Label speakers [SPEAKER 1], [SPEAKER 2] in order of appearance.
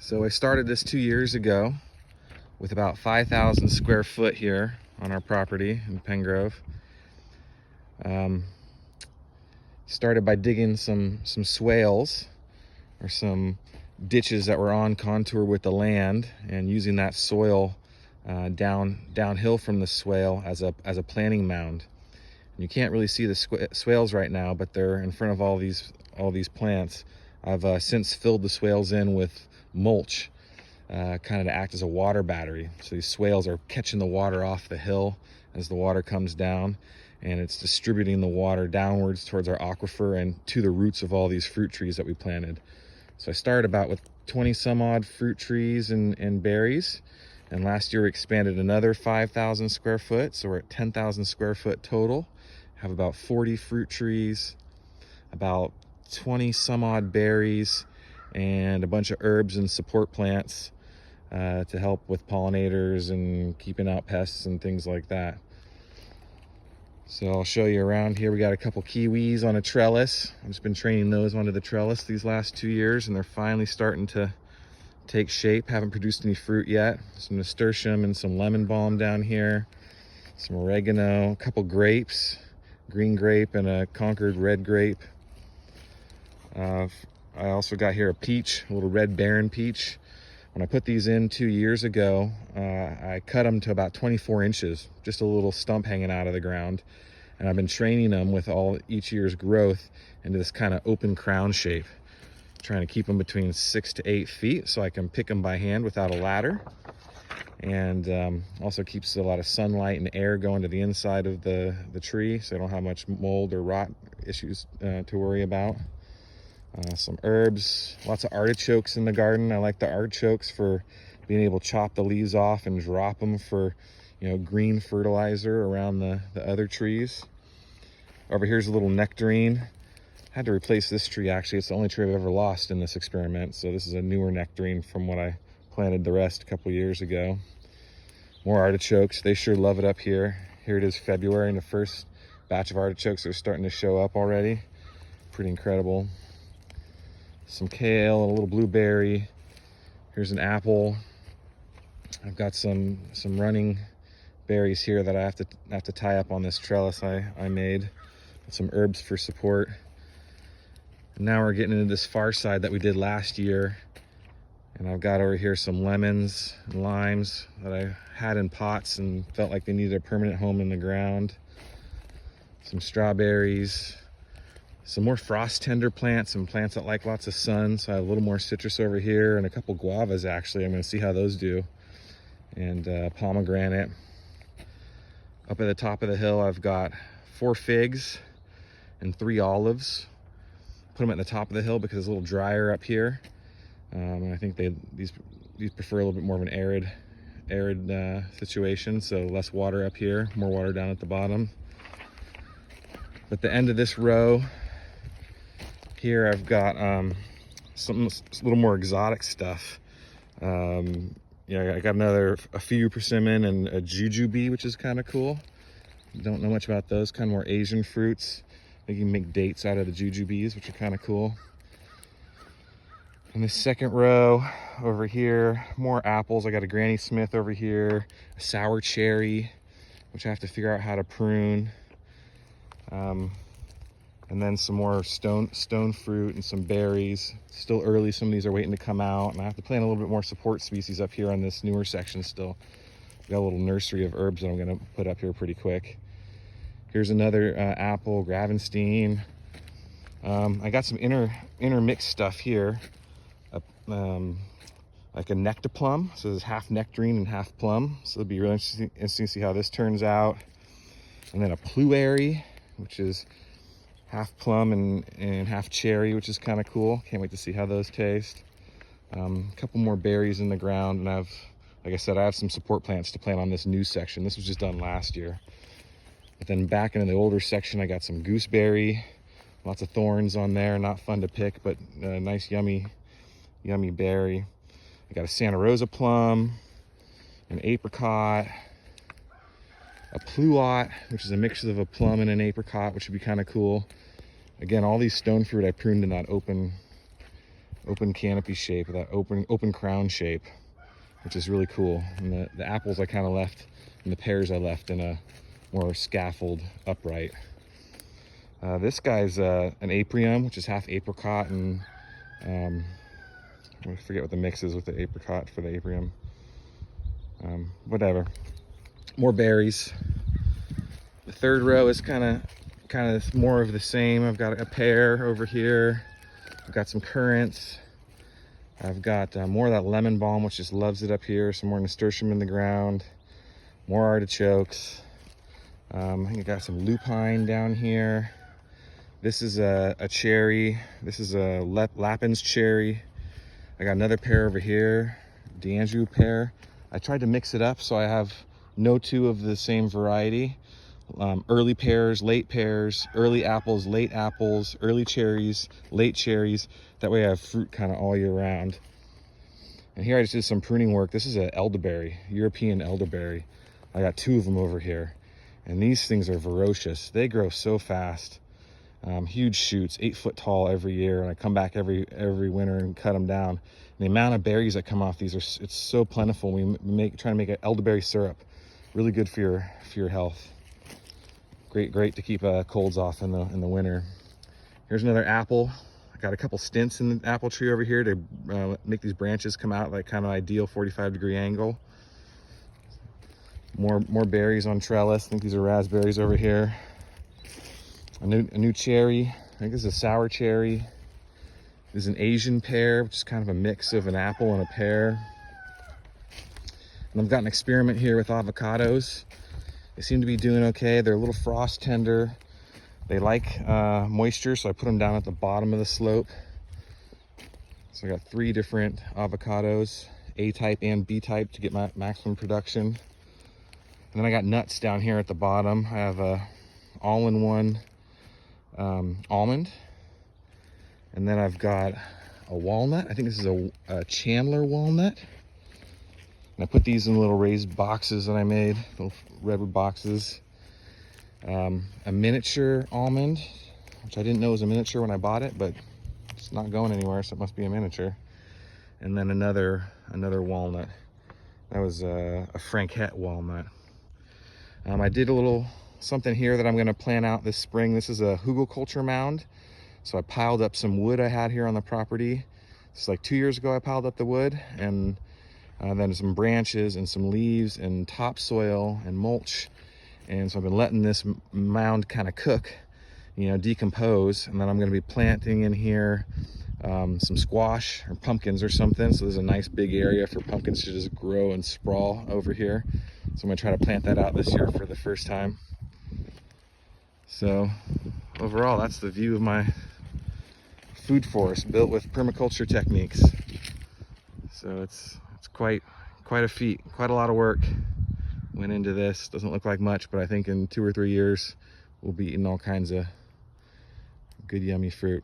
[SPEAKER 1] So I started this 2 years ago with about 5,000 square foot here on our property in Pengrove. Started by digging some swales or some ditches that were on contour with the land and using that soil downhill from the swale as a planting mound. And you can't really see the swales right now, but they're in front of all these plants. I've since filled the swales in with mulch, kind of to act as a water battery. So these swales are catching the water off the hill as the water comes down, and it's distributing the water downwards towards our aquifer and to the roots of all these fruit trees that we planted. So I started about with 20 some odd fruit trees and berries, and last year we expanded another 5,000 square foot, so we're at 10,000 square foot total. Have about 40 fruit trees, about 20 some odd berries, and a bunch of herbs and support plants to help with pollinators and keeping out pests and things like that. So I'll show you around here. We got a couple kiwis on a trellis. I've just been training those onto the trellis these last 2 years, and they're finally starting to take shape. Haven't produced any fruit yet. Some nasturtium and some lemon balm down here, some oregano, a couple grapes, green grape and a Concord red grape. I also got here a peach, a little red Baron peach. When I put these in 2 years ago, I cut them to about 24 inches, just a little stump hanging out of the ground. And I've been training them with each year's growth into this kind of open crown shape, trying to keep them between 6 to 8 feet so I can pick them by hand without a ladder. And also keeps a lot of sunlight and air going to the inside of the tree, so I don't have much mold or rot issues to worry about. Some herbs, lots of artichokes in the garden. I like the artichokes for being able to chop the leaves off and drop them for, green fertilizer around the other trees. Over here's a little nectarine. Had to replace this tree, actually. It's the only tree I've ever lost in this experiment, so this is a newer nectarine from what I planted the rest a couple years ago. More artichokes. They sure love it up here. Here it is February, and the first batch of artichokes are starting to show up already. Pretty incredible. Some kale, a little blueberry. Here's an apple. I've got some running berries here that I have to tie up on this trellis I made. Some herbs for support. And now we're getting into this far side that we did last year. And I've got over here some lemons and limes that I had in pots and felt like they needed a permanent home in the ground. Some strawberries. Some more frost tender plants, some plants that like lots of sun. So I have a little more citrus over here, and a couple guavas actually. I'm going to see how those do. And pomegranate. Up at the top of the hill, I've got 4 figs and 3 olives. Put them at the top of the hill because it's a little drier up here. And I think these prefer a little bit more of an arid situation, so less water up here, more water down at the bottom. At the end of this row, here I've got something a little more exotic stuff. I got a few persimmon and a jujube, which is kind of cool. Don't know much about those, kind of more Asian fruits. I think you can make dates out of the jujubes, which are kind of cool. In the second row over here, more apples. I got a Granny Smith over here, a sour cherry, which I have to figure out how to prune. And then some more stone fruit and some berries. Still early, some of these are waiting to come out, and I have to plant a little bit more support species up here on this newer section still. Got a little nursery of herbs that I'm gonna put up here pretty quick. Here's another apple, Gravenstein. I got some intermixed stuff here, like a nectaplum. So there's half nectarine and half plum. So it'll be really interesting to see how this turns out. And then a pluary, which is half plum and half cherry, which is kind of cool. Can't wait to see how those taste. A couple more berries in the ground, and like I said, I have some support plants to plant on this new section. This was just done last year. But then back into the older section, I got some gooseberry, lots of thorns on there, not fun to pick, but a nice yummy berry. I got a Santa Rosa plum, an apricot, a pluot, which is a mix of a plum and an apricot, which would be kind of cool. Again, all these stone fruit I pruned in that open open canopy shape, that open crown shape, which is really cool. And the apples I kind of left, and the pears I left in a more scaffold upright. This guy's an aprium, which is half apricot, and I forget what the mix is with the apricot for the aprium. Whatever. More berries. The third row is kind of more of the same. I've got a pear over here. I've got some currants. I've got more of that lemon balm, which just loves it up here. Some more nasturtium in the ground. More artichokes. I think I got some lupine down here. This is a cherry. This is a Lapin's cherry. I got another pear over here, D'Anjou pear. I tried to mix it up so I have no two of the same variety. Early pears, early apples, late apples, early cherries, late cherries. That way I have fruit kind of all year round. And here I just did some pruning work. This is an elderberry, European elderberry. I got 2 of them over here. And these things are ferocious. They grow so fast. Huge shoots, 8 foot tall every year, and I come back every winter and cut them down. And the amount of berries that come off these it's so plentiful. We try to make an elderberry syrup, really good for your health. Great to keep colds off in the winter. Here's another apple. I got a couple stints in the apple tree over here to make these branches come out like kind of ideal 45-degree angle. More berries on trellis. I think these are raspberries over here. A new cherry. I think this is a sour cherry. This is an Asian pear, which is kind of a mix of an apple and a pear. And I've got an experiment here with avocados. They seem to be doing okay. They're a little frost tender. They like moisture, so I put them down at the bottom of the slope. So I got 3 different avocados, A-type and B-type, to get my maximum production. And then I got nuts down here at the bottom. I have a all-in-one almond, and then I've got a walnut. I think this is a Chandler walnut, and I put these in little raised boxes that I made, little redwood boxes. A miniature almond, which I didn't know was a miniature when I bought it, but it's not going anywhere, so it must be a miniature. And then another walnut. That was a Franquette walnut. I did a little something here that I'm going to plant out this spring. This is a hugelkultur mound. So I piled up some wood I had here on the property. It's like 2 years ago I piled up the wood, and then some branches and some leaves and topsoil and mulch. And so I've been letting this mound kind of cook, decompose, and then I'm going to be planting in here some squash or pumpkins or something. So there's a nice big area for pumpkins to just grow and sprawl over here. So I'm going to try to plant that out this year for the first time. So overall, that's the view of my food forest built with permaculture techniques. So it's quite a feat, quite a lot of work went into this. Doesn't look like much, but I think in 2 or 3 years we'll be eating all kinds of good yummy fruit.